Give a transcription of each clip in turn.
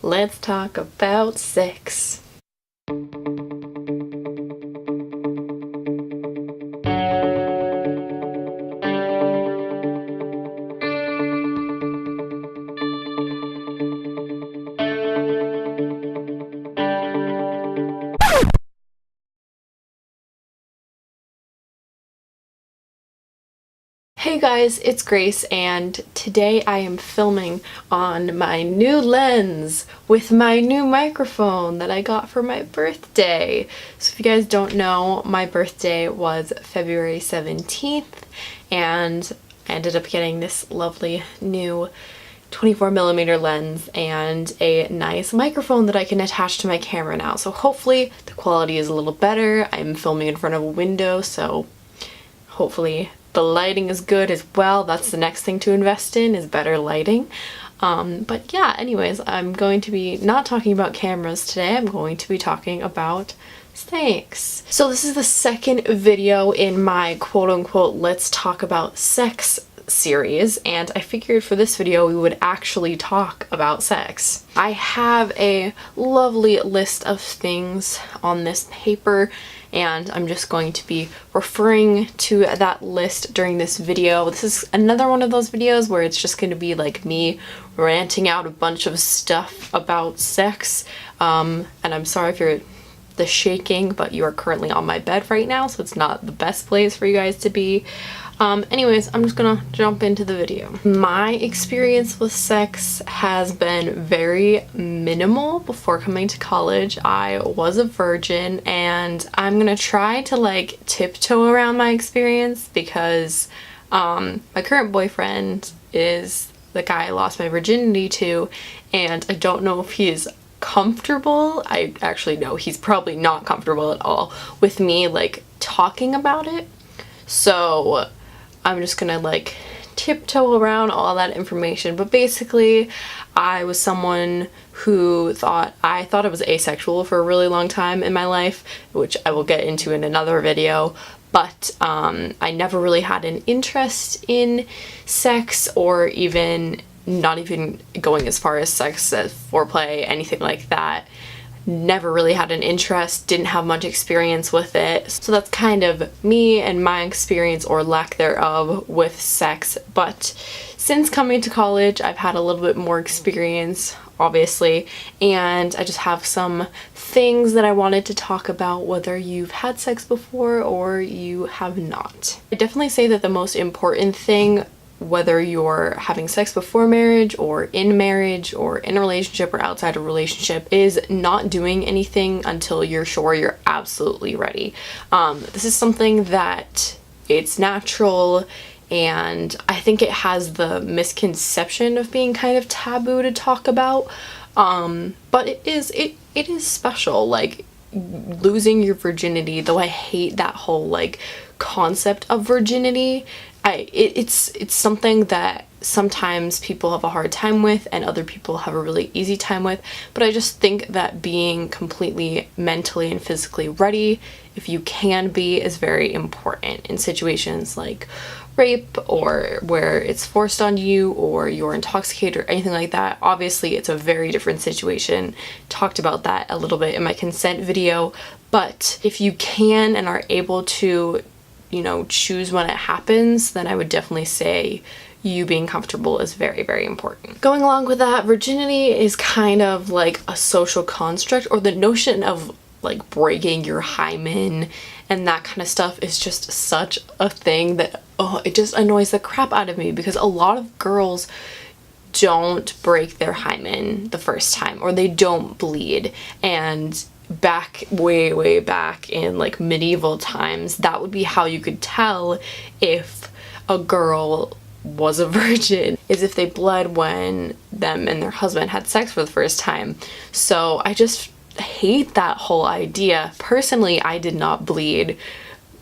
let's talk about sex. Hey guys, it's Grace, and today I am filming on my new lens with my new microphone that I got for my birthday. So if you guys don't know, my birthday was February 17th, and I ended up getting this lovely new 24mm lens and a nice microphone that I can attach to my camera now. So hopefully the quality is a little better. I'm filming in front of a window, so hopefully the lighting is good as well. That's the next thing to invest in, is better lighting. But yeah, anyways, I'm going to be not talking about cameras today. I'm going to be talking about sex. So this is the second video in my quote-unquote let's talk about sex series, and I figured for this video we would actually talk about sex. I have a lovely list of things on this paper, and I'm just going to be referring to that list during this video. This is another one of those videos where it's just going to be like me ranting out a bunch of stuff about sex, and I'm sorry if you're the shaking, but you are currently on my bed right now, so it's not the best place for you guys to be. Anyways, I'm just gonna jump into the video. My experience with sex has been very minimal before coming to college. I was a virgin, and I'm gonna try to like tiptoe around my experience because my current boyfriend is the guy I lost my virginity to, and I don't know if he's comfortable. I actually know he's probably not comfortable at all with me like talking about it. So I'm just gonna like tiptoe around all that information, but basically I was someone who I thought I was asexual for a really long time in my life, which I will get into in another video, but I never really had an interest in sex, or even not even going as far as sex as foreplay, anything like that. Never really had an interest, didn't have much experience with it. So that's kind of me and my experience, or lack thereof, with sex. But since coming to college, I've had a little bit more experience, obviously, and I just have some things that I wanted to talk about, whether you've had sex before or you have not. I definitely say that the most important thing, whether you're having sex before marriage or in a relationship or outside a relationship, is not doing anything until you're sure you're absolutely ready. This is something that it's natural, and I think it has the misconception of being kind of taboo to talk about, but it is special. Like, losing your virginity, though I hate that whole like concept of virginity, it's something that sometimes people have a hard time with and other people have a really easy time with, but I just think that being completely mentally and physically ready, if you can be, is very important in situations like rape, or where it's forced on you, or you're intoxicated, or anything like that. Obviously it's a very different situation. Talked about that a little bit in my consent video, but if you can and are able to, you know, choose when it happens, then I would definitely say you being comfortable is very, very important. Going along with that, virginity is kind of like a social construct, or the notion of like breaking your hymen and that kind of stuff is just such a thing that, oh, it just annoys the crap out of me, because a lot of girls don't break their hymen the first time, or they don't bleed, and way back in like medieval times, that would be how you could tell if a girl was a virgin, is if they bled when them and their husband had sex for the first time. So I just hate that whole idea. Personally, I did not bleed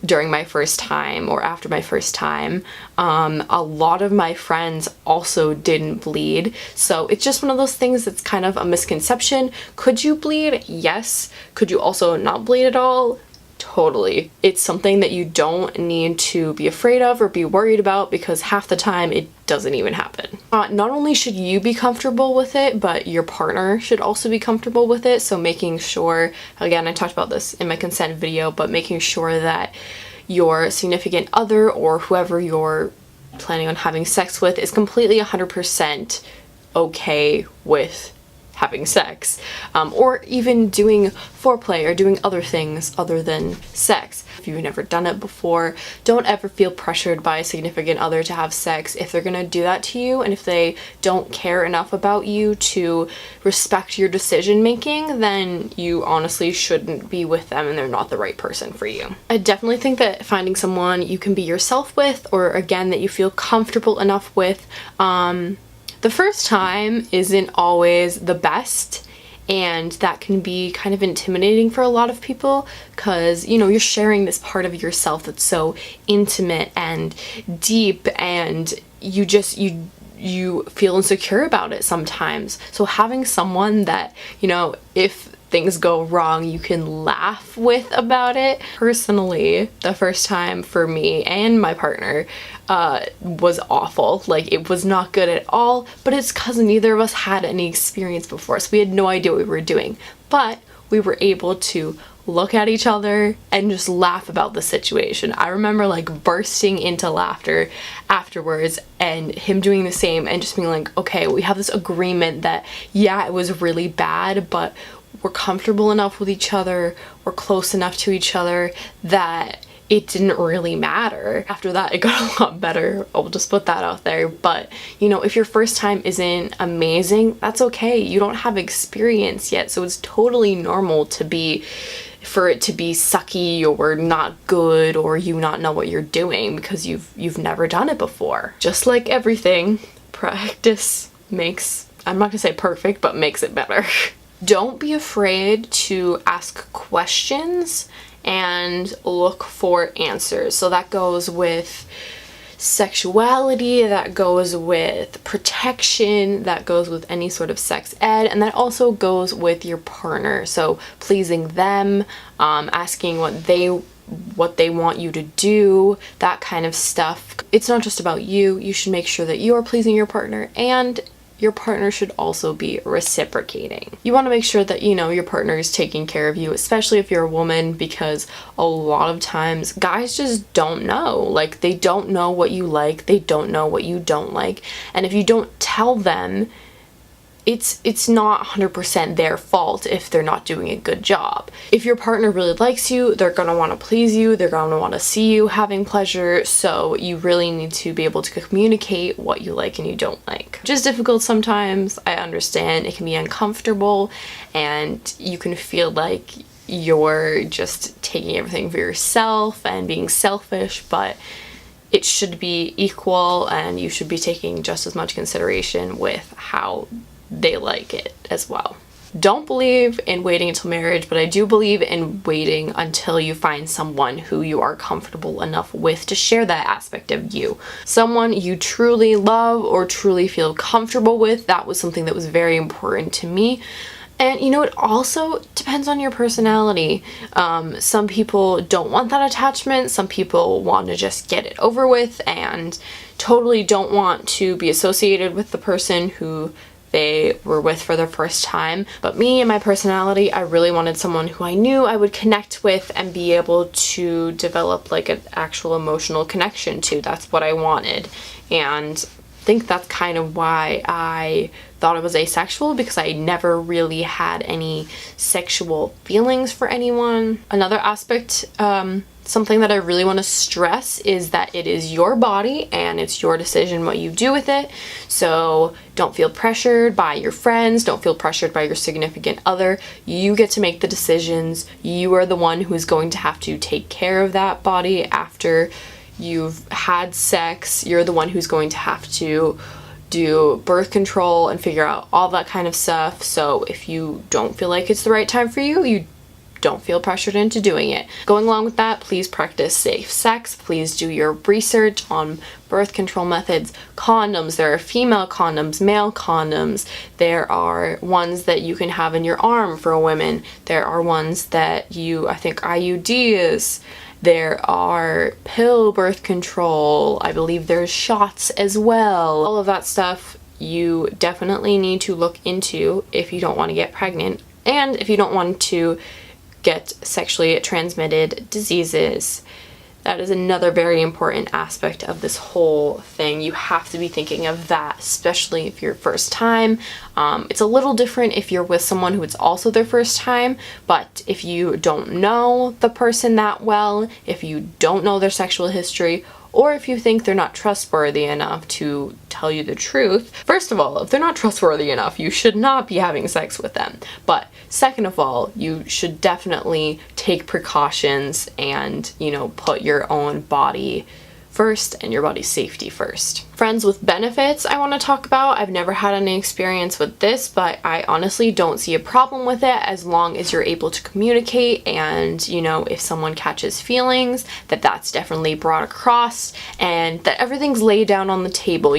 during my first time or after my first time. A lot of my friends also didn't bleed, so it's just one of those things that's kind of a misconception. Could you bleed? Yes. Could you also not bleed at all? totally. It's something that you don't need to be afraid of or be worried about, because half the time it doesn't even happen. Not only should you be comfortable with it, but your partner should also be comfortable with it. So making sure, again, I talked about this in my consent video, but making sure that your significant other or whoever you're planning on having sex with is completely 100% okay with having sex, or even doing foreplay or doing other things other than sex. If you've never done it before, don't ever feel pressured by a significant other to have sex if they're gonna do that to you, and if they don't care enough about you to respect your decision making, then you honestly shouldn't be with them and they're not the right person for you. I definitely think that finding someone you can be yourself with, or again that you feel comfortable enough with, the first time isn't always the best, and that can be kind of intimidating for a lot of people, because you know, you're sharing this part of yourself that's so intimate and deep, and you feel insecure about it sometimes. So having someone that, you know, if things go wrong, you can laugh with about it. Personally, the first time for me and my partner was awful. Like, it was not good at all, but it's because neither of us had any experience before, so we had no idea what we were doing. But we were able to look at each other and just laugh about the situation. I remember like bursting into laughter afterwards, and him doing the same, and just being like, okay, we have this agreement that yeah, it was really bad, but we're comfortable enough with each other, we're close enough to each other that it didn't really matter. After that, it got a lot better. I'll just put that out there. But, you know, if your first time isn't amazing, that's okay. You don't have experience yet, so it's totally normal for it to be sucky or not good, or you not know what you're doing because you've never done it before. Just like everything, practice makes, I'm not gonna say perfect, but makes it better. Don't be afraid to ask questions and look for answers. So that goes with sexuality, that goes with protection, that goes with any sort of sex ed, and that also goes with your partner. So pleasing them, asking what they want you to do, that kind of stuff. It's not just about you. You should make sure that you are pleasing your partner, and your partner should also be reciprocating. You want to make sure that, you know, your partner is taking care of you, especially if you're a woman, because a lot of times guys just don't know. Like, they don't know what you like, they don't know what you don't like, and if you don't tell them, it's not 100% their fault if they're not doing a good job. If your partner really likes you, they're gonna want to please you, they're gonna want to see you having pleasure, so you really need to be able to communicate what you like and you don't like. Which is difficult sometimes, I understand. It can be uncomfortable, and you can feel like you're just taking everything for yourself and being selfish, but it should be equal, and you should be taking just as much consideration with how they like it as well. Don't believe in waiting until marriage, but I do believe in waiting until you find someone who you are comfortable enough with to share that aspect of you. Someone you truly love or truly feel comfortable with. That was something that was very important to me. And you know, it also depends on your personality. Some people don't want that attachment. Some people want to just get it over with and totally don't want to be associated with the person who they were with for the first time. But me and my personality, I really wanted someone who I knew I would connect with and be able to develop like an actual emotional connection to. That's what I wanted. And I think that's kind of why I thought I was asexual, because I never really had any sexual feelings for anyone. Another aspect, something that I really want to stress, is that it is your body and it's your decision what you do with it. So don't feel pressured by your friends, don't feel pressured by your significant other. You get to make the decisions. You are the one who's going to have to take care of that body after you've had sex. You're the one who's going to have to do birth control and figure out all that kind of stuff. So if you don't feel like it's the right time for you, you don't feel pressured into doing it. Going along with that, please practice safe sex. Please do your research on birth control methods. Condoms, there are female condoms, male condoms. There are ones that you can have in your arm for women. There are ones that I think IUDs. There are pill birth control. I believe there's shots as well. All of that stuff you definitely need to look into if you don't want to get pregnant and if you don't want to get sexually transmitted diseases. That is another very important aspect of this whole thing. You have to be thinking of that, especially if you're first time. It's a little different if you're with someone who it's also their first time, but if you don't know the person that well, if you don't know their sexual history, or if you think they're not trustworthy enough to tell you the truth. First of all, if they're not trustworthy enough, you should not be having sex with them. But second of all, you should definitely take precautions and, put your own body first and your body's safety first. Friends with benefits I want to talk about. I've never had any experience with this, but I honestly don't see a problem with it as long as you're able to communicate and, if someone catches feelings, that's definitely brought across and that everything's laid down on the table,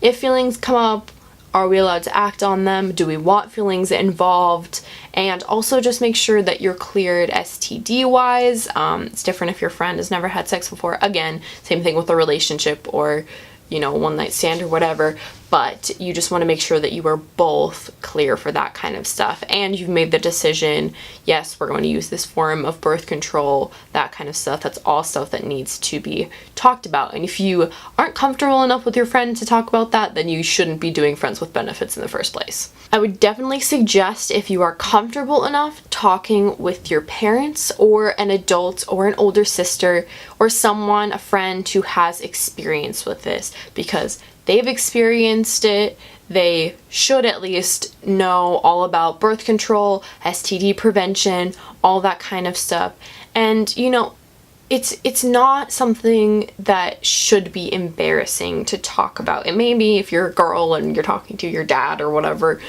If feelings come up, are we allowed to act on them? Do we want feelings involved? And also just make sure that you're cleared STD wise. It's different if your friend has never had sex before. Again, same thing with a relationship or, one night stand or whatever. But you just want to make sure that you are both clear for that kind of stuff. And you've made the decision, yes, we're going to use this form of birth control, that kind of stuff. That's all stuff that needs to be talked about. And if you aren't comfortable enough with your friend to talk about that, then you shouldn't be doing friends with benefits in the first place. I would definitely suggest, if you are comfortable enough, talking with your parents or an adult or an older sister or someone, a friend who has experience with this, because they've experienced it. They should at least know all about birth control, STD prevention, all that kind of stuff. And it's not something that should be embarrassing to talk about. It may be if you're a girl and you're talking to your dad or whatever,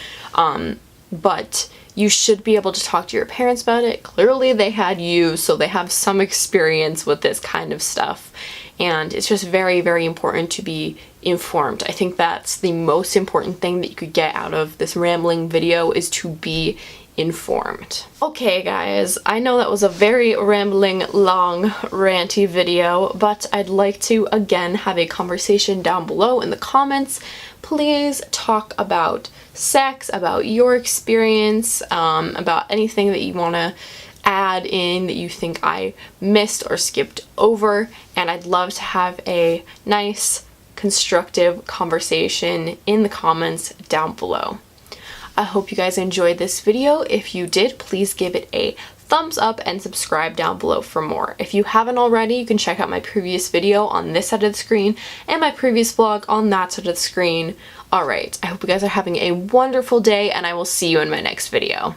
but you should be able to talk to your parents about it. Clearly they had you, so they have some experience with this kind of stuff. And it's just very, very important to be informed. I think that's the most important thing that you could get out of this rambling video, is to be informed. Okay guys, I know that was a very rambling, long, ranty video, but I'd like to again have a conversation down below in the comments. Please talk about sex, about your experience, about anything that you want to add in that you think I missed or skipped over, and I'd love to have a nice, constructive conversation in the comments down below. I hope you guys enjoyed this video. If you did, please give it a thumbs up and subscribe down below for more. If you haven't already, you can check out my previous video on this side of the screen and my previous vlog on that side of the screen. Alright, I hope you guys are having a wonderful day, and I will see you in my next video.